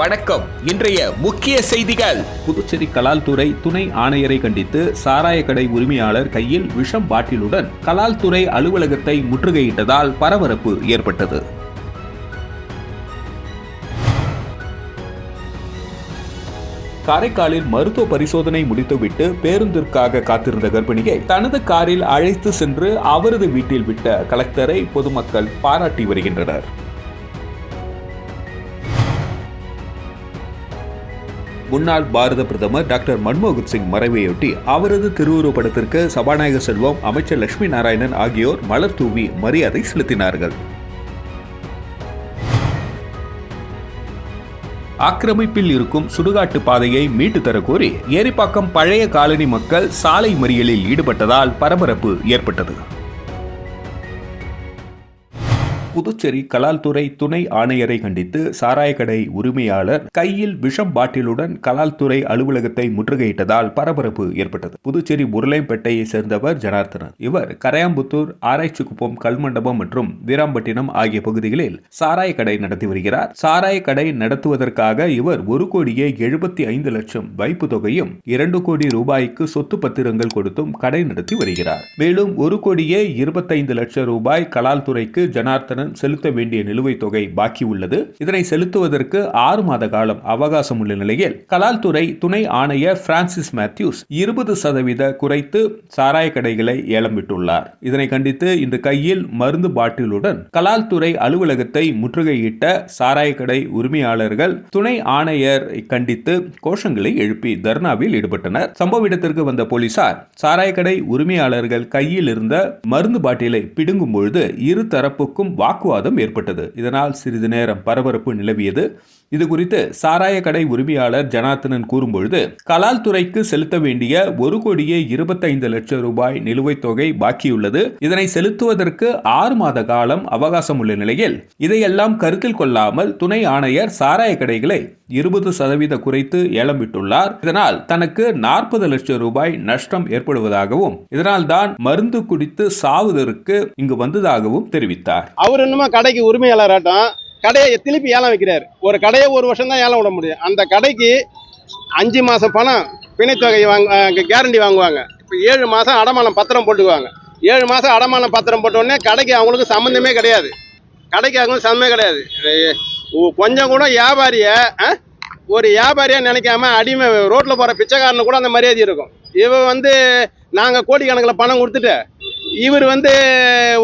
வணக்கம். இன்றைய முக்கிய செய்திகள். புதுச்சேரி கலால்துறை துணை ஆணையரை கண்டித்து சாராய கடை உரிமையாளர் கையில் விஷம் பாட்டிலுடன் கலால்துறை அலுவலகத்தை முற்றுகையிட்டதால் பரபரப்பு ஏற்பட்டது. காரைக்காலில் மருத்துவ பரிசோதனை முடித்துவிட்டு பேருந்திற்காக காத்திருந்த கர்ப்பிணியை தனது காரில் அழைத்து சென்று அவரது வீட்டில் விட்ட கலெக்டரை பொதுமக்கள் பாராட்டி வருகின்றனர். முன்னாள் பாரத பிரதமர் டாக்டர் மன்மோகன் சிங் மறைவையொட்டி அவரது திருவுருவப்படத்திற்கு சபாநாயகர் செல்வம், அமைச்சர் லட்சுமி நாராயணன் ஆகியோர் மலர் தூவி மரியாதை செலுத்தினார்கள். ஆக்கிரமிப்பில் இருக்கும் சுடுகாட்டு பாதையை மீட்டு தர கோரி ஏரிப்பாக்கம் பழைய காலனி மக்கள் சாலை மறியலில் ஈடுபட்டதால் பரபரப்பு ஏற்பட்டது. புதுச்சேரி கலால்துறை துணை ஆணையரை கண்டித்து சாராய கடை உரிமையாளர் கையில் விஷம் பாட்டிலுடன் கலால்துறை அலுவலகத்தை முற்றுகையிட்டதால் பரபரப்பு ஏற்பட்டது. புதுச்சேரி உருளைப்பேட்டையை சேர்ந்தவர் ஜனார்த்தனன். இவர் கரையாம்புத்தூர், ஆராய்ச்சிக்குப்பம், கல்மண்டபம் மற்றும் வீராம்பட்டினம் ஆகிய பகுதிகளில் சாராய கடை நடத்தி வருகிறார். சாராய கடை நடத்துவதற்காக இவர் 1,75,00,000 வைப்பு தொகையும் 2 கோடி ரூபாய்க்கு சொத்து பத்திரங்கள் கொடுத்தும் கடை நடத்தி வருகிறார். மேலும் 1,25,00,000 ரூபாய் கலால்துறைக்கு ஜனார்த்தனன் செலுத்த வேண்டிய நிலுவைத் தொகை பாக்கி உள்ளது. இதனை செலுத்துவதற்கு 6 மாத காலம் அவகாசம் உள்ள நிலையில் கலால்துறை துணை ஆணையர் பிரான்சிஸ் மேத்யூஸ் 20% குறைத்து சாராய கடைகளை ஏலம் விட்டுள்ளார். இதனை கண்டித்து இன்று கையில் மருந்து பாட்டிலுடன் கலால்துறை அலுவலகத்தை முற்றுகையிட்ட சாராய கடை உரிமையாளர்கள் துணை ஆணையரை கண்டித்து கோஷங்களை எழுப்பி தர்ணாவில் ஈடுபட்டனர். சம்பவ இடத்திற்கு வந்த போலீசார் சாராய கடை உரிமையாளர்கள் கையில் இருந்த மருந்து பாட்டிலை பிடுங்கும் பொழுது இரு தரப்புக்கும் வாக்குவாதம் ஏற்பட்டது. இதனால் சிறிது நேரம் பரபரப்பு நிலவியது. இதுகுறித்து சாராய கடை உரிமையாளர் ஜனார்த்தனன் கூறும்பொழுது, கலால்துறைக்கு செலுத்த வேண்டிய 1,25,00,000 ரூபாய் நிலுவைத் தொகை பாக்கியுள்ளது. இதனை செலுத்துவதற்கு 6 மாத காலம் அவகாசம் உள்ள நிலையில் இதையெல்லாம் கருத்தில் கொள்ளாமல் துணை ஆணையர் சாராய கடைகளை 20% குறைத்து ஏலம் விட்டுள்ளார். இதனால் தனக்கு 40 லட்சம் ரூபாய் நஷ்டம் ஏற்படுவதாகவும், இதனால் தான் மருந்து குடித்து சாவதற்கு இங்கு வந்ததாகவும் தெரிவித்தார். அவர் இன்னுமா கடைக்கு உரிமையாளராட்டம் கடையை திருப்பி ஏலம் வைக்கிறார். ஒரு கடையை 1 வருஷம் தான் ஏலம் விட முடியும். அந்த கடைக்கு 5 மாதம் பணம் பிணைத்தொகை கேரண்டி வாங்குவாங்க. இப்போ 7 மாதம் அடமானம் பத்திரம் போட்டுக்குவாங்க. 7 மாதம் அடமானம் பத்திரம் போட்டோடனே கடைக்கு அவங்களுக்கு சம்மந்தமே கிடையாது. கொஞ்சம் கூட ஒரு வியாபாரியா நினைக்காம அடிமை ரோட்ல போற பிச்சைக்காரனு கூட அந்த மரியாதை இருக்கும். இவன் நாங்க கோடிக்கணக்கில் பணம் கொடுத்துட்டு இவர்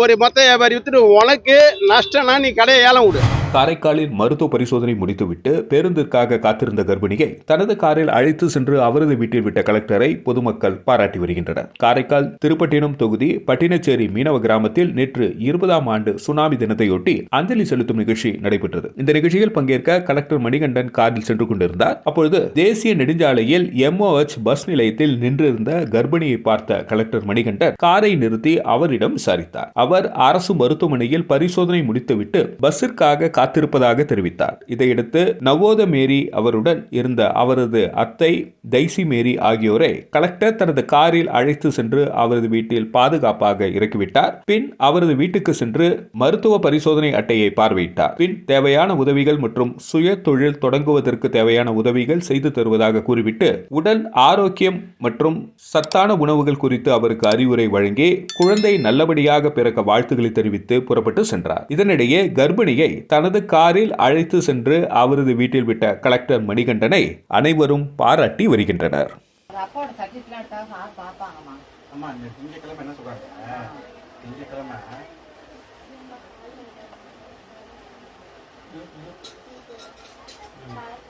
ஒரு மொத்த வியாபாரி வித்துட்டு உனக்கு நஷ்டம்னா நீ கடையை ஏலம் விடு. காரைக்காலில் மருத்துவ பரிசோதனை முடித்துவிட்டு பேருந்திற்காக காத்திருந்த கர்ப்பிணியை தனது காரில் அழைத்து சென்று அவரது வீட்டில் விட்ட கலெக்டரை பொதுமக்கள் பாராட்டி வருகின்றனர். காரைக்கால் திருப்பட்டினம் தொகுதி பட்டினச்சேரி மீனவ கிராமத்தில் நேற்று 20ஆம் ஆண்டு சுனாமி தினத்தையொட்டி அஞ்சலி செலுத்தும் நிகழ்ச்சி நடைபெற்றது. இந்த நிகழ்ச்சியில் பங்கேற்க கலெக்டர் மணிகண்டன் காரில் சென்று கொண்டிருந்தார். அப்பொழுது தேசிய நெடுஞ்சாலையில் MOH பஸ் நிலையத்தில் நின்றிருந்த கர்ப்பிணியை பார்த்த கலெக்டர் மணிகண்டன் காரை நிறுத்தி அவரிடம் விசாரித்தார். அவர் அரசு மருத்துவமனையில் பரிசோதனை முடித்துவிட்டு பஸ்ஸிற்காக காத்திருப்பதாக தெரிவித்தார். இதையடுத்து நவோத மேரி அவருடன் இருந்த அவரது அத்தை தைசி மேரி ஆகியோரை கலெக்டர் தனது காரில் அழைத்து சென்று அவரது வீட்டில் பாதுகாப்பாக இறக்கிவிட்டார். பின் அவரது வீட்டுக்கு சென்று மருத்துவ பரிசோதனை அட்டையை பார்வையிட்டார். பின் தேவையான உதவிகள் மற்றும் சுய தொழில் தொடங்குவதற்கு தேவையான உதவிகள் செய்து தருவதாக கூறிவிட்டு உடல் ஆரோக்கியம் மற்றும் சத்தான உணவுகள் குறித்து அவருக்கு அறிவுரை வழங்கி குழந்தை நல்லபடியாக பிறக்க வாழ்த்துக்களை தெரிவித்து புறப்பட்டு சென்றார். இதனிடையே கர்ப்பிணியை தனது காரில் அழைத்து சென்று அவரது வீட்டில் விட்ட கலெக்டர் மணிகண்டனை அனைவரும் பாராட்டி வருகின்றனர்.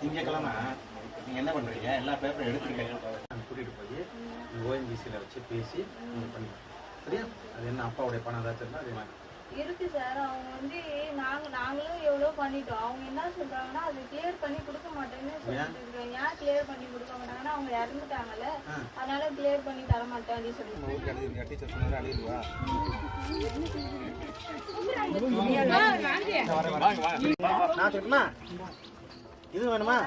திங்கக்கிழமை நீங்க என்ன பண்றீங்க? எல்லா பேப்பரும் எடுத்துருக்கீங்க, கூட்டிட்டு போய் ONGCல வச்சு பேசி பண்ணிக்கலாம். சரியா? அது என்ன அப்பாவுடைய பணம் ஏதாச்சும் இருந்தா அதே மாதிரி இருக்கு சார். அவங்க நாங்களும் எவ்வளோ பண்ணிட்டோம். அவங்க என்ன சொல்றாங்கன்னா அது கிளியர் பண்ணி கொடுக்க மாட்டேன்னு சொல்லிட்டு இருக்காங்க. ஏன் கிளியர் பண்ணி கொடுக்க மாட்டாங்கன்னா அவங்க இறந்துட்டாங்கல்ல, அதனால கிளியர் பண்ணி தர மாட்டேன் அப்படின்னு சொல்லிட்டு டீச்சர் சொன்னாரு. அழியுவா நான் சொல்லுமா இது வேணுமா?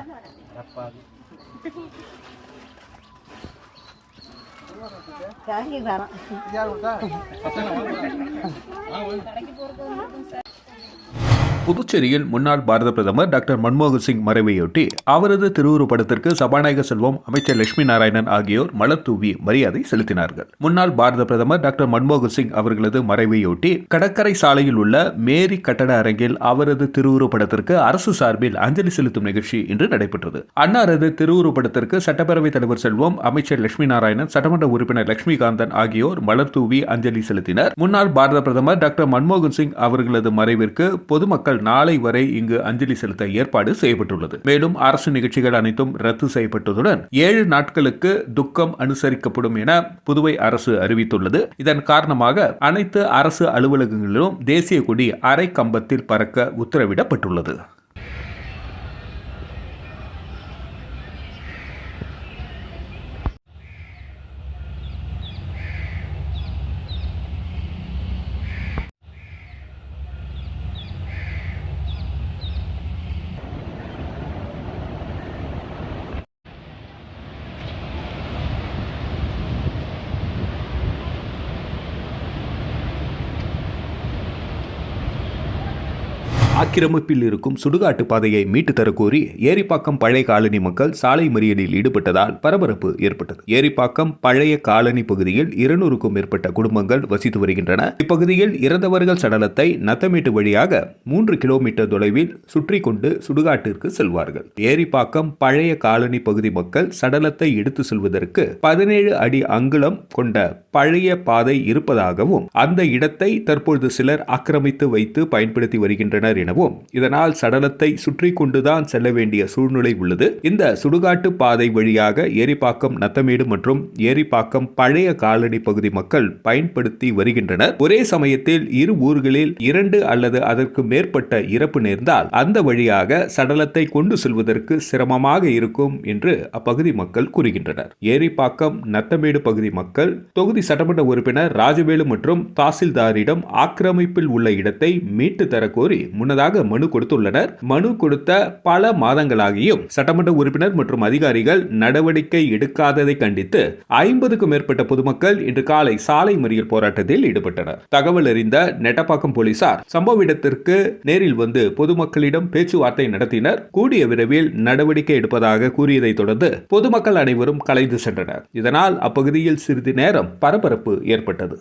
புதுச்சேரியில் முன்னாள் பாரத பிரதமர் டாக்டர் மன்மோகன் சிங் மறைவையொட்டி அவரது திருவுருவப்படத்திற்கு சபாநாயகர் செல்வம், அமைச்சர் லட்சுமி நாராயணன் ஆகியோர் மலர் தூவி மரியாதை செலுத்தினார்கள். முன்னாள் பாரத பிரதமர் டாக்டர் மன்மோகன் சிங் அவர்களது மறைவையொட்டி கடற்கரை சாலையில் உள்ள மேரி கட்டட அரங்கில் அவரது திருவுருவப்படத்திற்கு அரசு சார்பில் அஞ்சலி செலுத்தும் நிகழ்ச்சி இன்று நடைபெற்றது. அன்னாரது திருவுருவப்படத்திற்கு சட்டப்பேரவைத் தலைவர் செல்வம், அமைச்சர் லட்சுமி நாராயணன், சட்டமன்ற உறுப்பினர் லட்சுமிகாந்தன் ஆகியோர் மலர் தூவி அஞ்சலி செலுத்தினர். முன்னாள் பாரத பிரதமர் டாக்டர் மன்மோகன் சிங் அவர்களது மறைவிற்கு பொதுமக்கள் நாளை வரை இங்கு அஞ்சலி செலுத்த ஏற்பாடு செய்யப்பட்டுள்ளது. மேலும் அரசு நிகழ்ச்சிகள் அனைத்தும் ரத்து செய்யப்பட்டதுடன் 7 நாட்களுக்கு துக்கம் அனுசரிக்கப்படும் என புதுவை அரசு அறிவித்துள்ளது. இதன் காரணமாக அனைத்து அரசு அலுவலகங்களிலும் தேசிய கொடி அரை கம்பத்தில் பறக்க உத்தரவிடப்பட்டுள்ளது. ஆக்கிரமிப்பில் இருக்கும் சுடுகாட்டு பாதையை மீட்டு தரக்கோரி ஏரிப்பாக்கம் பழைய காலனி மக்கள் சாலை மறியலில் ஈடுபட்டதால் பரபரப்பு ஏற்பட்டது. ஏரிப்பாக்கம் பழைய காலனி பகுதியில் 200க்கும் மேற்பட்ட குடும்பங்கள் வசித்து வருகின்றன. இப்பகுதியில் இறந்தவர்கள் சடலத்தை நத்தமேட்டு வழியாக 3 கிலோமீட்டர் தொலைவில் சுற்றி கொண்டு சுடுகாட்டிற்கு செல்வார்கள். ஏரிப்பாக்கம் பழைய காலனி பகுதி மக்கள் சடலத்தை எடுத்து செல்வதற்கு 17 அடி அங்குலம் கொண்ட பழைய பாதை இருப்பதாகவும் அந்த இடத்தை தற்பொழுது சிலர் ஆக்கிரமித்து வைத்து பயன்படுத்தி வருகின்றனர் எனவும், இதனால் சடலத்தை சுற்றி கொண்டுதான் செல்ல வேண்டிய சூழ்நிலை உள்ளது. இந்த சுடுகாட்டு பாதை வழியாக ஏரிப்பாக்கம் நத்தமேடு மற்றும் ஏரிப்பாக்கம் பழைய காலனி பகுதி மக்கள் பயன்படுத்தி வருகின்றனர். ஒரே சமயத்தில் இரு ஊர்களில் 2 அல்லது அதற்கு மேற்பட்ட இறப்பு நேர்ந்தால் அந்த வழியாக சடலத்தை கொண்டு செல்வதற்கு சிரமமாக இருக்கும் என்று அப்பகுதி மக்கள் கூறுகின்றனர். ஏரிப்பாக்கம் நத்தமேடு பகுதி மக்கள் தொகுதி சட்டமன்ற உறுப்பினர் ராஜவேலு மற்றும் தாசில்தாரிடம் ஆக்கிரமிப்பில் உள்ள இடத்தை மீட்டு தரக்கோரி முன்னதாக மனு கொடுத்துள்ளனர். மனு கொடுத்த பல மாதங்களாகியும் சட்டமன்ற உறுப்பினர் மற்றும் அதிகாரிகள் நடவடிக்கை எடுக்காததை கண்டித்து 50க்கும் மேற்பட்ட பொதுமக்கள் இன்று காலை சாலை மறியல் போராட்டத்தில் ஈடுபட்டனர். தகவல் அறிந்த நெட்டப்பாக்கம் போலீசார் சம்பவ இடத்திற்கு நேரில் வந்து பொதுமக்களிடம் பேச்சுவார்த்தை நடத்தினர். கூடிய விரைவில் நடவடிக்கை எடுப்பதாக கூறியதை தொடர்ந்து பொதுமக்கள் அனைவரும் கலைந்து சென்றனர். இதனால் அப்பகுதியில் சிறிது நேரம் பரபரப்பு ஏற்பட்டது.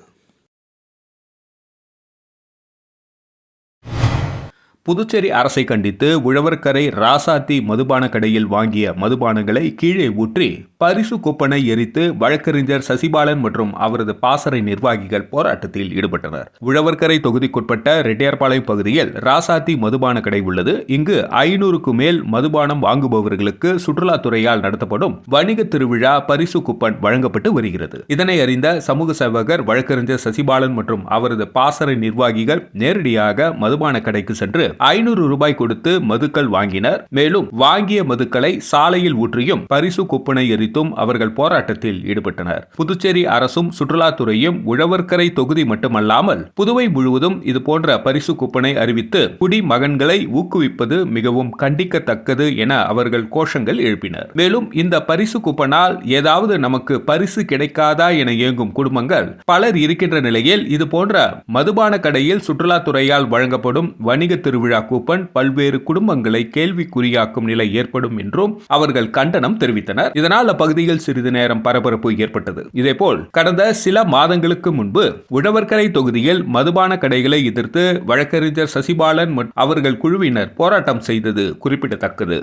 புதுச்சேரி அரசை கண்டித்து உழவர்கரை ராசாத்தி மதுபான கடையில் வாங்கிய மதுபானங்களை கீழே ஊற்றி பரிசு கூப்பனை எரித்து வழக்கறிஞர் சசிபாலன் மற்றும் அவரது பாசறை நிர்வாகிகள் போராட்டத்தில் ஈடுபட்டனர். உழவர்கரை தொகுதிக்குட்பட்ட ரெட்டியார்பாளையம் பகுதியில் ராசாத்தி மதுபான கடை உள்ளது. இங்கு 500க்கு மேல் மதுபானம் வாங்குபவர்களுக்கு சுற்றுலாத்துறையால் நடத்தப்படும் வணிக திருவிழா பரிசு கூப்பன் வழங்கப்பட்டு வருகிறது. இதனை அறிந்த சமூக சேவகர் வழக்கறிஞர் சசிபாலன் மற்றும் அவரது பாசறை நிர்வாகிகள் நேரடியாக மதுபான கடைக்கு சென்று 500 ரூபாய் கொடுத்து மதுக்கள் வாங்கினர். மேலும் வாங்கிய மதுக்களை சாலையில் ஊற்றியும் பரிசு கூப்பனை எரித்தும் அவர்கள் போராட்டத்தில் ஈடுபட்டனர். புதுச்சேரி அரசும் சுற்றுலாத்துறையும் உழவர்கரை தொகுதி மட்டுமல்லாமல் புதுவை முழுவதும் இதுபோன்ற பரிசு கூப்பனை அறிவித்து குடிமகன்களை ஊக்குவிப்பது மிகவும் கண்டிக்கத்தக்கது என அவர்கள் கோஷங்கள் எழுப்பினர். மேலும் இந்த பரிசு கூப்பனால் ஏதாவது நமக்கு பரிசு கிடைக்காதா என இயங்கும் குடும்பங்கள் பலர் இருக்கின்ற நிலையில் இதுபோன்ற மதுபான கடையில் சுற்றுலாத்துறையால் வழங்கப்படும் வணிக திருவிழா கூப்பன் பல்வேறு குடும்பங்களை கேள்விக்குறியாக்கும் நிலை ஏற்படும் என்றும் அவர்கள் கண்டனம் தெரிவித்தனர். இதனால் அப்பகுதியில் சிறிது நேரம் பரபரப்பு ஏற்பட்டது. இதேபோல் கடந்த சில மாதங்களுக்கு முன்பு உழவர்கரை தொகுதியில் மதுபான கடைகளை எதிர்த்து வழக்கறிஞர் சசிபாலன் அவர்கள் குழுவினர் போராட்டம் செய்தது குறிப்பிடத்தக்கது.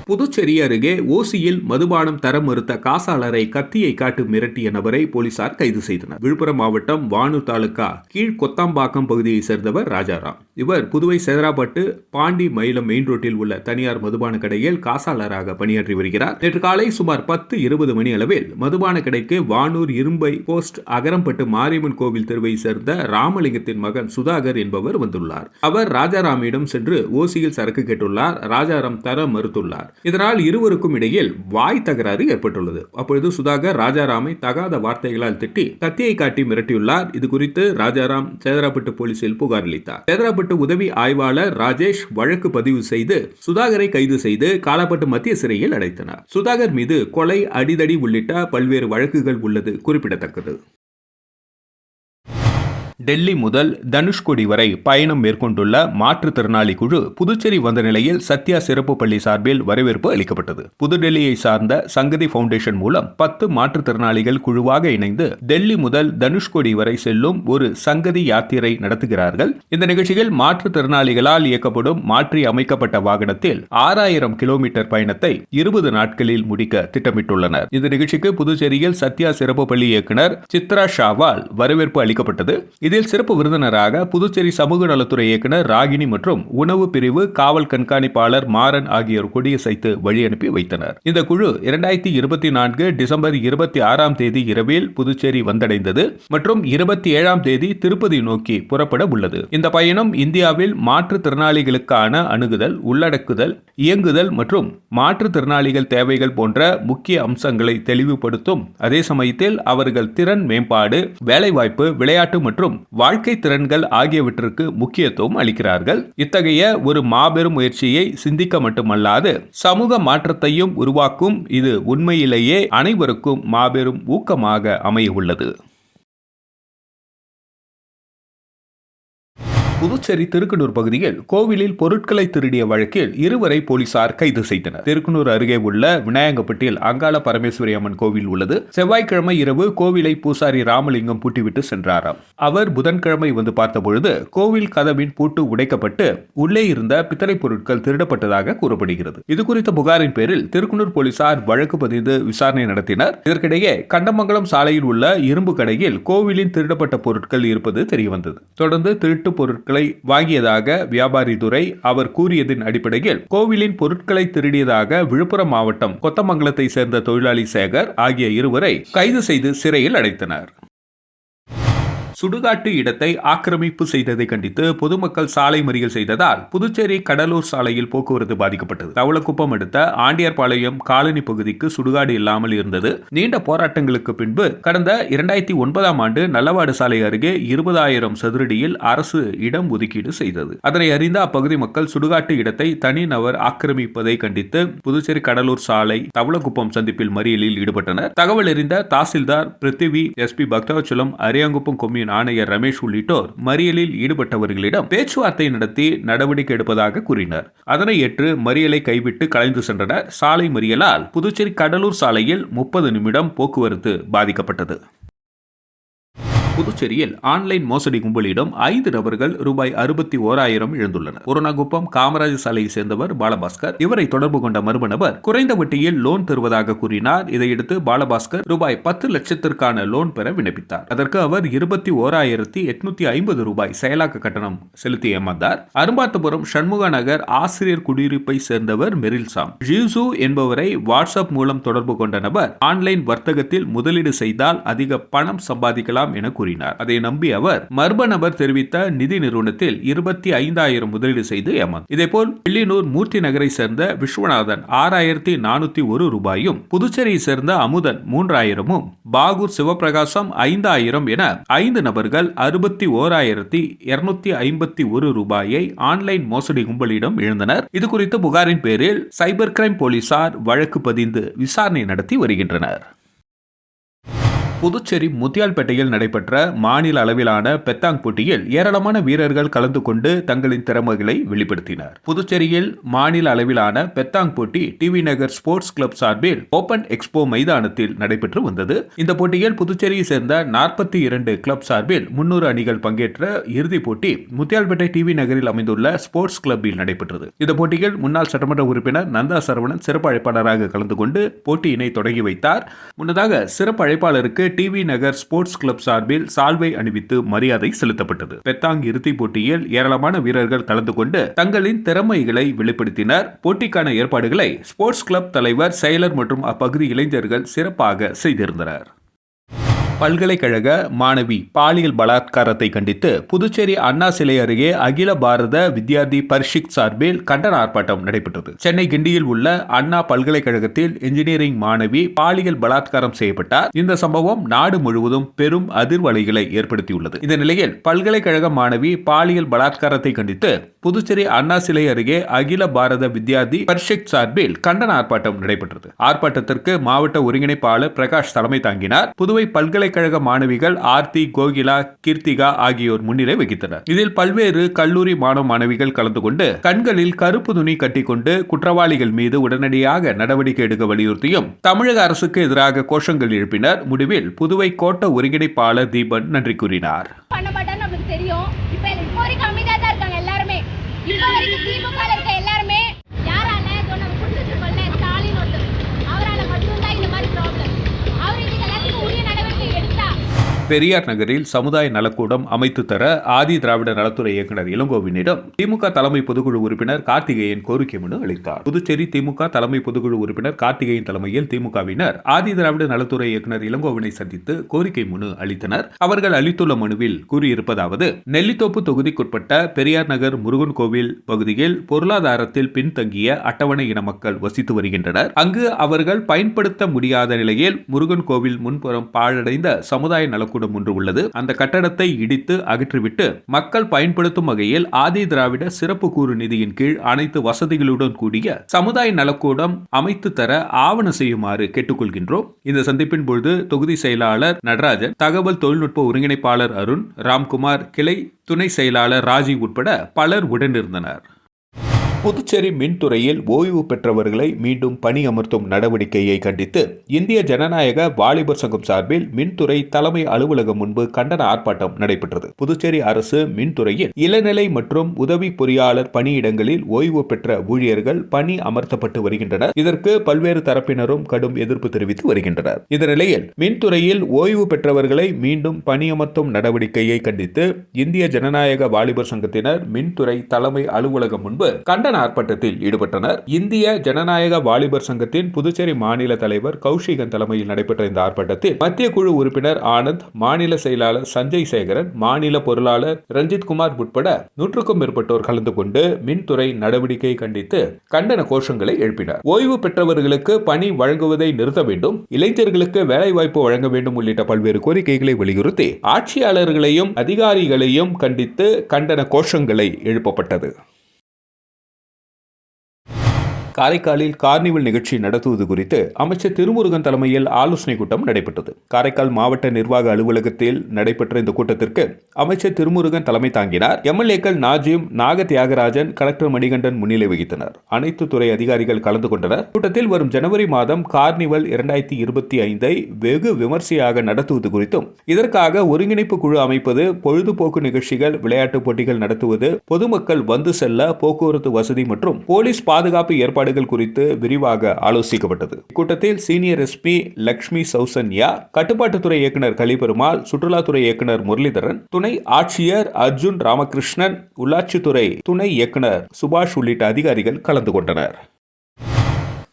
புதுச்சேரி அருகே ஓசியில் மதுபானம் தர மறுத்த காசாளரை கத்தியை காட்டு மிரட்டிய நபரை போலீசார் கைது செய்தனர். விழுப்புரம் மாவட்டம் வானூர் தாலுகா கீழ் கொத்தாம்பாக்கம் பகுதியை சேர்ந்தவர் ராஜாராம். இவர் புதுவை சேதராப்பட்டு பாண்டி மயிலம் மெயின் ரோட்டில் உள்ள தனியார் மதுபான கடையில் காசாளராக பணியாற்றி வருகிறார். நேற்று காலை சுமார் 10:20 மணி அளவில் மதுபான கடைக்கு வானூர் இரும்பை போஸ்ட் அகரம்பட்டு மாரியம்மன் கோவில் தெருவை சேர்ந்த ராமலிங்கத்தின் மகன் சுதாகர் என்பவர் வந்துள்ளார். அவர் ராஜாராமிடம் சென்று ஓசியில் சரக்கு கேட்டுள்ளார். ராஜாராம் தர மறுத்துள்ளார். இதனால் இருவருக்கும் இடையில் வாய் தகராறு ஏற்பட்டுள்ளது. அப்பொழுது சுதாகர் ராஜாராமை தகாத வார்த்தைகளால் திட்டி கத்தியை காட்டி மிரட்டியுள்ளார். இது குறித்து ராஜாராம் சேதராப்பட்டு போலீசில் புகார் அளித்தார். சேதராப்பட்டு உதவி ஆய்வாளர் ராஜேஷ் வழக்கு பதிவு செய்து சுதாகரை கைது செய்து காலாப்பட்டு மத்திய சிறையில் அடைத்தனர். சுதாகர் மீது கொலை, அடிதடி உள்ளிட்ட பல்வேறு வழக்குகள் உள்ளது குறிப்பிடத்தக்கது. டெல்லி முதல் தனுஷ்கோடி வரை பயணம் மேற்கொண்டுள்ள மாற்றுத்திறனாளி குழு புதுச்சேரி வந்த நிலையில் சத்யா சிறப்பு பள்ளி சார்பில் வரவேற்பு அளிக்கப்பட்டது. புதுடெல்லியை சார்ந்த சங்கதி பவுண்டேஷன் மூலம் 10 மாற்றுத்திறனாளிகள் குழுவாக இணைந்து டெல்லி முதல் தனுஷ்கோடி வரை செல்லும் ஒரு சங்கதி யாத்திரை நடத்துகிறார்கள். இந்த நிகழ்ச்சியில் மாற்றுத்திறனாளிகளால் இயக்கப்படும் மாற்றி அமைக்கப்பட்ட வாகனத்தில் 6000 கிலோமீட்டர் பயணத்தை 20 நாட்களில் முடிக்க திட்டமிட்டுள்ளனர். இந்த நிகழ்ச்சிக்கு புதுச்சேரியில் சத்யா சிறப்பு பள்ளி இயக்குனர் சித்ரா ஷாவால் வரவேற்பு அளிக்கப்பட்டது. இதில் சிறப்பு விருந்தினராக புதுச்சேரி சமூக நலத்துறை இயக்குனர் ராகினி மற்றும் உணவு பிரிவு காவல் கண்காணிப்பாளர் மாறன் ஆகியோர் கொடியசைத்து வழி அனுப்பி வைத்தனர். இந்த குழு 2024 டிசம்பர் 26ஆம் தேதி இரவில் புதுச்சேரி வந்தடைந்தது மற்றும் 27ஆம் தேதி திருப்பதி நோக்கி புறப்பட உள்ளது. இந்த பயணம் இந்தியாவில் மாற்றுத்திறனாளிகளுக்கான அணுகுதல், உள்ளடக்குதல், இயங்குதல் மற்றும் மாற்றுத்திறனாளிகள் தேவைகள் போன்ற முக்கிய அம்சங்களை தெளிவுபடுத்தும். அதே சமயத்தில் அவர்கள் திறன் மேம்பாடு, வேலைவாய்ப்பு, விளையாட்டு மற்றும் வாழ்க்கை திறன்கள் ஆகியவற்றிற்கு முக்கியத்துவம் அளிக்கிறார்கள். இத்தகைய ஒரு மாபெரும் முயற்சியை சிந்திக்க மட்டுமல்லாது சமூக மாற்றத்தையும் உருவாக்கும். இது உண்மையிலேயே அனைவருக்கும் மாபெரும் ஊக்கமாக அமைய உள்ளது. புதுச்சேரி திருக்கனூர் பகுதியில் கோவிலில் பொருட்களை திருடிய வழக்கில் 2 வரை போலீசார் கைது செய்தனர். திருக்கனூர் அருகே உள்ள விநாயகப்பட்டில் அங்காள பரமேஸ்வரி அம்மன் கோவில் உள்ளது. செவ்வாய்க்கிழமை இரவு கோவிலை பூசாரி ராமலிங்கம் பூட்டிவிட்டு சென்றாராம். அவர் புதன்கிழமை வந்து பார்த்தபொழுது கோவில் கதவின் பூட்டு உடைக்கப்பட்டு உள்ளே இருந்த பித்தளை பொருட்கள் திருடப்பட்டதாக கூறப்படுகிறது. இதுகுறித்த புகாரின் பேரில் திருக்கனூர் போலீசார் வழக்கு பதிந்து விசாரணை நடத்தினர். இதற்கிடையே கண்டமங்கலம் சாலையில் உள்ள இரும்பு கடையில் கோவிலின் திருடப்பட்ட பொருட்கள் இருப்பது தெரியவந்தது. தொடர்ந்து திருட்டு பொருட்கள் வாங்கியதாக வியாபாரி துரை அவர் கூறியதின் அடிப்படையில் கோவிலின் பொருட்களை திருடியதாக விழுப்புரம் மாவட்டம் கொத்தமங்கலத்தை சேர்ந்த தொழிலாளி சேகர் ஆகிய 2வரை கைது செய்து சிறையில் அடைத்தனர். சுடுகாட்டு இடத்தை ஆக்கிரமிப்பு செய்ததை கண்டித்து பொதுமக்கள் சாலை மறியல் செய்ததால் புதுச்சேரி கடலூர் சாலையில் போக்குவரத்து பாதிக்கப்பட்டது. தவளக்குப்பம் அடுத்த ஆண்டியார்பாளையம் காலனி பகுதிக்கு சுடுகாடு இல்லாமல் இருந்தது. நீண்ட போராட்டங்களுக்கு பின்பு கடந்த 2009ஆம் ஆண்டு நல்லவாடு சாலை அருகே 20,000 சதுரடியில் அரசு இடம் ஒதுக்கீடு செய்தது. அதனை அறிந்த அப்பகுதி மக்கள் சுடுகாட்டு இடத்தை தனிநபர் ஆக்கிரமிப்பதை கண்டித்து புதுச்சேரி கடலூர் சாலை தவளக்குப்பம் சந்திப்பில் மறியலில் ஈடுபட்டனர். தகவல் அறிந்த தாசில்தார் பிருத்திவி, எஸ்பி பக்தவச்சலம், அரியாங்குப்பம் கொம்யூன் ஆணையர் ரமேஷ் உள்ளிட்டோர் மறியலில் ஈடுபட்டவர்களிடம் பேச்சுவார்த்தை நடத்தி நடவடிக்கை எடுப்பதாக கூறினர். அதனை ஏற்று மறியலை கைவிட்டு கலைந்து சென்றனர். சாலை மறியலால் புதுச்சேரி கடலூர் சாலையில் 30 நிமிடம் போக்குவரத்து பாதிக்கப்பட்டது. புதுச்சேரியில் ஆன்லைன் மோசடி கும்பலிடம் 5 நபர்கள் ரூபாய் 61,000 இழந்துள்ளனர். ஒருநாகுப்பம் காமராஜ் சாலையை சேர்ந்தவர் பாலபாஸ்கர். இவரை தொடர்பு கொண்ட மர்ம நபர் குறைந்த வட்டியில் லோன் தருவதாக கூறினார். இதையடுத்து பாலபாஸ்கர் ரூபாய் 10 லட்சத்திற்கான லோன் பெற விண்ணப்பித்தார். அதற்கு அவர் 21,850 ரூபாய் செயலாக்க கட்டணம் செலுத்தி ஏமாந்தார். அரும்பாத்தபுரம் சண்முக நகர் ஆசிரியர் குடியிருப்பை சேர்ந்தவர் மெரில்சாம். ஜியூசு என்பவரை வாட்ஸ்அப் மூலம் தொடர்பு கொண்ட நபர் ஆன்லைன் வர்த்தகத்தில் முதலீடு செய்தால் அதிக பணம் சம்பாதிக்கலாம் என கூறினார். அதை நம்பி அவர் மர்ம நபர் தெரிவித்த நிதி நிறுவனத்தில் 25,000 முதலீடு செய்து ஏமாந்தார். இதேபோல் வில்லியனூர் மூர்த்தி நகரை சேர்ந்த விஸ்வநாதன் 6,401 ரூபாயும், புதுச்சேரியை சேர்ந்த அமுதன் 3,000, பாகூர் சிவபிரகாசம் 5,000 என 5 நபர்கள் 61,251 ரூபாயை ஆன்லைன் மோசடி கும்பலிடம் இழந்தனர். இதுகுறித்து புகாரின் பேரில் சைபர் கிரைம் போலீசார் வழக்கு பதிந்து விசாரணை நடத்தி வருகின்றனர். புதுச்சேரி முத்தியால்பேட்டையில் நடைபெற்ற மாநில அளவிலான பெத்தாங் போட்டியில் ஏராளமான வீரர்கள் கலந்து கொண்டு தங்களின் திறமைகளை வெளிப்படுத்தினர். புதுச்சேரியில் மாநில அளவிலான பெத்தாங் போட்டி டிவி நகர் ஸ்போர்ட்ஸ் கிளப் சார்பில் ஓபன் எக்ஸ்போ மைதானத்தில் நடைபெற்று வந்தது. இந்த போட்டியில் புதுச்சேரியை சேர்ந்த 42 கிளப் சார்பில் 300 அணிகள் பங்கேற்ற இறுதிப் போட்டி முத்தியால்பேட்டை டிவி நகரில் அமைந்துள்ள ஸ்போர்ட்ஸ் கிளப்பில் நடைபெற்றது. இந்த போட்டியில் முன்னாள் சட்டமன்ற உறுப்பினர் நந்தா சரவணன் சிறப்பு அழைப்பாளராக கலந்து கொண்டு போட்டியினை தொடங்கி வைத்தார். முன்னதாக சிறப்பு அழைப்பாளருக்கு டிவி நகர் ஸ்போர்ட்ஸ் கிளப் சார்பில் சால்வை அணிவித்து மரியாதை செலுத்தப்பட்டது. பெத்தாங் இறுதிப் போட்டியில் ஏராளமான வீரர்கள் கலந்து கொண்டு தங்களின் திறமைகளை வெளிப்படுத்தினர். போட்டிக்கான ஏற்பாடுகளை ஸ்போர்ட்ஸ் கிளப் தலைவர், செயலர் மற்றும் அப்பகுதி இளைஞர்கள் சிறப்பாக செய்திருந்தனர். பல்கலைக்கழக மாணவி பாலியல் பலாத்காரத்தை கண்டித்து புதுச்சேரி அண்ணா சிலை அருகே அகில பாரத வித்யார்த்தி பரிஷத் சார்பில் கண்டன ஆர்ப்பாட்டம் நடைபெற்றது. சென்னை கிண்டியில் உள்ள அண்ணா பல்கலைக்கழகத்தில் இன்ஜினியரிங் மாணவி பாலியல் பலாத்காரம் செய்யப்பட்டார். இந்த சம்பவம் நாடு முழுவதும் பெரும் அதிர்வலைகளை ஏற்படுத்தியுள்ளது. இந்த நிலையில் பல்கலைக்கழக மாணவி பாலியல் பலாத்காரத்தை கண்டித்து புதுச்சேரி அண்ணா சிலை அருகே அகில பாரத வித்யார்த்தி பரிஷத் சார்பில் கண்டன ஆர்ப்பாட்டம் நடைபெற்றது. ஆர்ப்பாட்டத்திற்கு மாவட்ட ஒருங்கிணைப்பாளர் பிரகாஷ் தலைமை தாங்கினார். புதுவை பல்கலைக்கழக மாணவிகள் ஆர்த்தி, கோகிலா, கீர்த்திகா ஆகியோர் முன்னிலை வகித்தனர். இதில் பல்வேறு கல்லூரி மாணவ மாணவிகள் கலந்து கொண்டு கண்களில் கருப்பு துணி கட்டிக்கொண்டு குற்றவாளிகள் மீது உடனடியாக நடவடிக்கை எடுக்க வலியுறுத்தியும் தமிழக அரசுக்கு எதிராக கோஷங்கள் எழுப்பினர். முடிவில் புதுவை கோட்ட ஒருங்கிணைப்பாளர் தீபன் நன்றி கூறினார். பெரியார் நகரில் சமுதாய நலக்கூடம் அமைத்து தர ஆதி திராவிட நலத்துறை இயக்குநர் இளங்கோவினிடம் திமுக தலைமை பொதுக்குழு உறுப்பினர் கார்த்திகேயன் கோரிக்கை மனு அளித்தார். புதுச்சேரி திமுக தலைமை பொதுக்குழு உறுப்பினர் கார்த்திகேயன் தலைமையில் திமுகவினர் ஆதி திராவிட நலத்துறை இயக்குநர் இளங்கோவினை சந்தித்து கோரிக்கை மனு அளித்தனர். அவர்கள் அளித்துள்ள மனுவில் கூறியிருப்பதாவது: நெல்லித்தோப்பு தொகுதிக்குட்பட்ட பெரியார் நகர் முருகன் கோவில் பகுதியில் பொருளாதாரத்தில் பின்தங்கிய அட்டவணை இன மக்கள் வசித்து வருகின்றனர். அங்கு அவர்கள் பயன்படுத்த முடியாத நிலையில் முருகன் கோவில் முன்புறம் பாழடைந்த சமுதாய நலக்கூடம் ஒன்று உள்ளது. அந்த கட்டடத்தை இடித்து அகற்றிவிட்டு மக்கள் பயன்படுத்தும் வகையில் ஆதி திராவிட சிறப்பு கூறு நிதியின் கீழ் அனைத்து வசதிகளுடன் கூடிய சமுதாய நலக்கூடம் அமைத்து தர ஆவண செய்யுமாறு கேட்டுக்கொள்கின்றோம். இந்த சந்திப்பின் பொழுது தொகுதி செயலாளர் நடராஜன், தகவல் தொழில்நுட்ப ஒருங்கிணைப்பாளர் அருண், ராம்குமார், கிளை துணை செயலாளர் ராஜீவ் உட்பட பலர் உடனிருந்தனர். புதுச்சேரி மின்துறையில் ஓய்வு பெற்றவர்களை மீண்டும் பணி அமர்த்தும் நடவடிக்கையை கண்டித்து இந்திய ஜனநாயக வாலிபர் சங்கம் சார்பில் மின்துறை தலைமை அலுவலகம் முன்பு கண்டன ஆர்ப்பாட்டம் நடைபெற்றது. புதுச்சேரி அரசு மின்துறையில் இளநிலை மற்றும் உதவி பொறியாளர் பணியிடங்களில் ஓய்வு பெற்ற ஊழியர்கள் பணி அமர்த்தப்பட்டு வருகின்றனர். இதற்கு பல்வேறு தரப்பினரும் கடும் எதிர்ப்பு தெரிவித்து வருகின்றனர். இந்த நிலையில் மின்துறையில் ஓய்வு பெற்றவர்களை மீண்டும் பணியமர்த்தும் நடவடிக்கையை கண்டித்து இந்திய ஜனநாயக வாலிபர் சங்கத்தினர் மின்துறை தலைமை அலுவலகம் முன்பு கண்டன ஆர்ப்பாட்டத்தில் ஈடுபட்டனர். இந்திய ஜனநாயக வாலிபர் சங்கத்தின் புதுச்சேரி மாநில தலைவர் கௌஷிகன் தலைமையில் நடைபெற்ற இந்த ஆர்ப்பாட்டத்தில் மத்திய குழு உறுப்பினர் ஆனந்த், மாநில செயலாளர் சஞ்சய் சேகரன், மாநில பொருளாளர் ரஞ்சித் குமார் உட்பட 100க்கும் மேற்பட்டோர் கலந்து கொண்டு மின்துறை நடவடிக்கை கண்டித்து கண்டன கோஷங்களை எழுப்பினர். ஓய்வு பெற்றவர்களுக்கு பணி வழங்குவதை நிறுத்த வேண்டும், இளைஞர்களுக்கு வேலைவாய்ப்பு வழங்க வேண்டும் உள்ளிட்ட பல்வேறு கோரிக்கைகளை வலியுறுத்தி ஆட்சியாளர்களையும் அதிகாரிகளையும் கண்டித்து கண்டன கோஷங்களை எழுப்பப்பட்டது. காரைக்காலில் கார்னிவல் நிகழ்ச்சி நடத்துவது குறித்து அமைச்சர் திருமுருகன் தலைமையில் ஆலோசனை கூட்டம் நடைபெற்றது. காரைக்கால் மாவட்ட நிர்வாக அலுவலகத்தில் நடைபெற்ற இந்த கூட்டத்திற்கு அமைச்சர் திருமுருகன் தலைமை தாங்கினார். எம்எல்ஏக்கள் நாஜிம், நாக தியாகராஜன், கலெக்டர் மணிகண்டன் முன்னிலை வகித்தனர். அனைத்து துறை அதிகாரிகள் கலந்து கொண்டனர். கூட்டத்தில் வரும் ஜனவரி மாதம் கார்னிவல் 2025 வெகு விமர்சையாக நடத்துவது குறித்தும், இதற்காக ஒருங்கிணைப்பு குழு அமைப்பது, பொழுதுபோக்கு நிகழ்ச்சிகள், விளையாட்டுப் போட்டிகள் நடத்துவது, பொதுமக்கள் வந்து செல்ல போக்குவரத்து வசதி மற்றும் போலீஸ் பாதுகாப்பு ஏற்பாடு குறித்து விரிவாக ஆலோசிக்கப்பட்டது. கூட்டத்தில் சீனியர் எஸ்பி லட்சுமி சௌசன்யா, கட்டுப்பாட்டுத்துறை இயக்குநர் கலிபெருமாள், சுற்றுலாத்துறை இயக்குநர் முரளிதரன், துணை ஆட்சியர் அர்ஜுன் ராமகிருஷ்ணன், உள்ளாட்சித்துறை துணை இயக்குநர் சுபாஷ் உள்ளிட்ட அதிகாரிகள் கலந்து கொண்டனர்.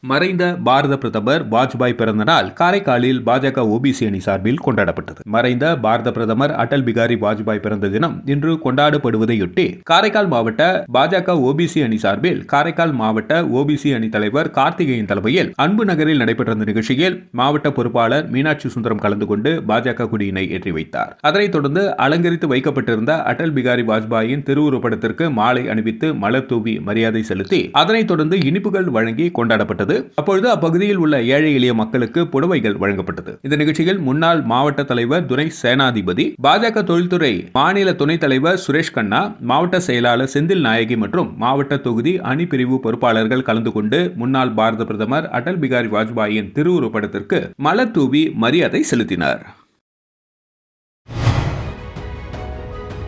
மறைந்த பாரத பிரதமர் வாஜ்பாய் பிறந்த நாள் காரைக்காலில் பாஜக ஓபிசி அணி சார்பில் கொண்டாடப்பட்டது. மறைந்த பாரத பிரதமர் அடல் பிகாரி வாஜ்பாய் பிறந்த தினம் இன்று கொண்டாடப்படுவதையொட்டி காரைக்கால் மாவட்ட பாஜக ஓபிசி அணி சார்பில் காரைக்கால் மாவட்ட ஓபிசி அணி தலைவர் கார்த்திகேயன் தலைமையில் அன்பு நகரில் நடைபெற்ற நிகழ்ச்சியில் மாவட்ட பொறுப்பாளர் மீனாட்சி சுந்தரம் கலந்து கொண்டு பாஜக கொடியினை ஏற்றி வைத்தார். அதனைத் தொடர்ந்து அலங்கரித்து வைக்கப்பட்டிருந்த அடல் பிகாரி வாஜ்பாயின் திருவுருவப்படத்திற்கு மாலை அணிவித்து மலர் தூவி மரியாதை செலுத்தி அதனைத் தொடர்ந்து இனிப்புகள் வழங்கி கொண்டாடப்பட்டது. அப்பொழுது அப்பகுதியில் உள்ள ஏழை எளிய மக்களுக்கு புடவைகள் வழங்கப்பட்டது. இந்த நிகழ்ச்சியில் முன்னாள் மாவட்ட தலைவர் துரை சேனாதிபதி, பாஜக தொழில்துறை மாநில துணைத் தலைவர் சுரேஷ் கண்ணா, மாவட்ட செயலாளர் செந்தில் நாயகி மற்றும் மாவட்ட தொகுதி அணி பிரிவு பொறுப்பாளர்கள் கலந்து கொண்டு முன்னாள் பாரத பிரதமர் அடல் பிகாரி வாஜ்பாயின் திருவுருவப்படத்திற்கு மலர் தூவி மரியாதை செலுத்தினார்.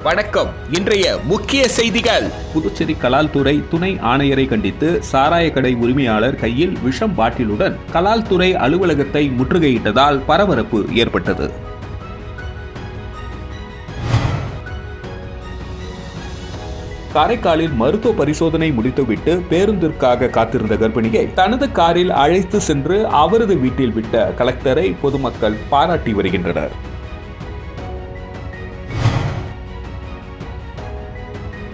வணக்கம். இன்றைய முக்கிய செய்திகள். புதுச்சேரி கலால்துறை துணை ஆணையரை கண்டித்து சாராய கடை உரிமையாளர் கையில் விஷம் பாட்டிலுடன் கலால்துறை அலுவலகத்தை முற்றுகையிட்டதால் பரபரப்பு ஏற்பட்டது. காரைக்காலில் மருத்துவ பரிசோதனை முடித்துவிட்டு பேருந்திற்காக காத்திருந்த கர்ப்பிணியை தனது காரில் அழைத்து சென்று அவரது வீட்டில் விட்ட கலெக்டரை பொதுமக்கள் பாராட்டி வருகின்றனர்.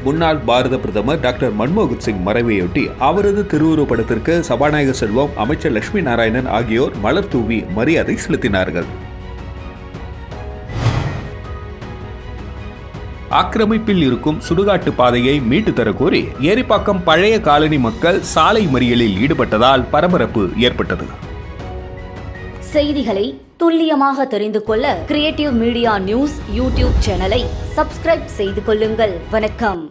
முன்னாள் பாரத பிரதமர் டாக்டர் மன்மோகன் சிங் மறைவையொட்டி அவரது திருவுருவப் படத்திற்கு சபாநாயகர் செல்வம், அமைச்சர் லட்சுமி நாராயணன் ஆகியோர் மலர் தூவி மரியாதை செலுத்தினார்கள். ஆக்கிரமிப்பில் இருக்கும் சுடுகாட்டு பாதையை மீட்டு தரக்கோரி ஏரிப்பாக்கம் பழைய காலனி மக்கள் சாலை மறியலில் ஈடுபட்டதால் பரபரப்பு ஏற்பட்டது. செய்திகளை துல்லியமாக தெரிந்து கொள்ள கிரியேட்டிவ் மீடியா நியூஸ் யூடியூப் சேனலை சப்ஸ்கிரைப் செய்து கொள்ளுங்கள். வணக்கம்.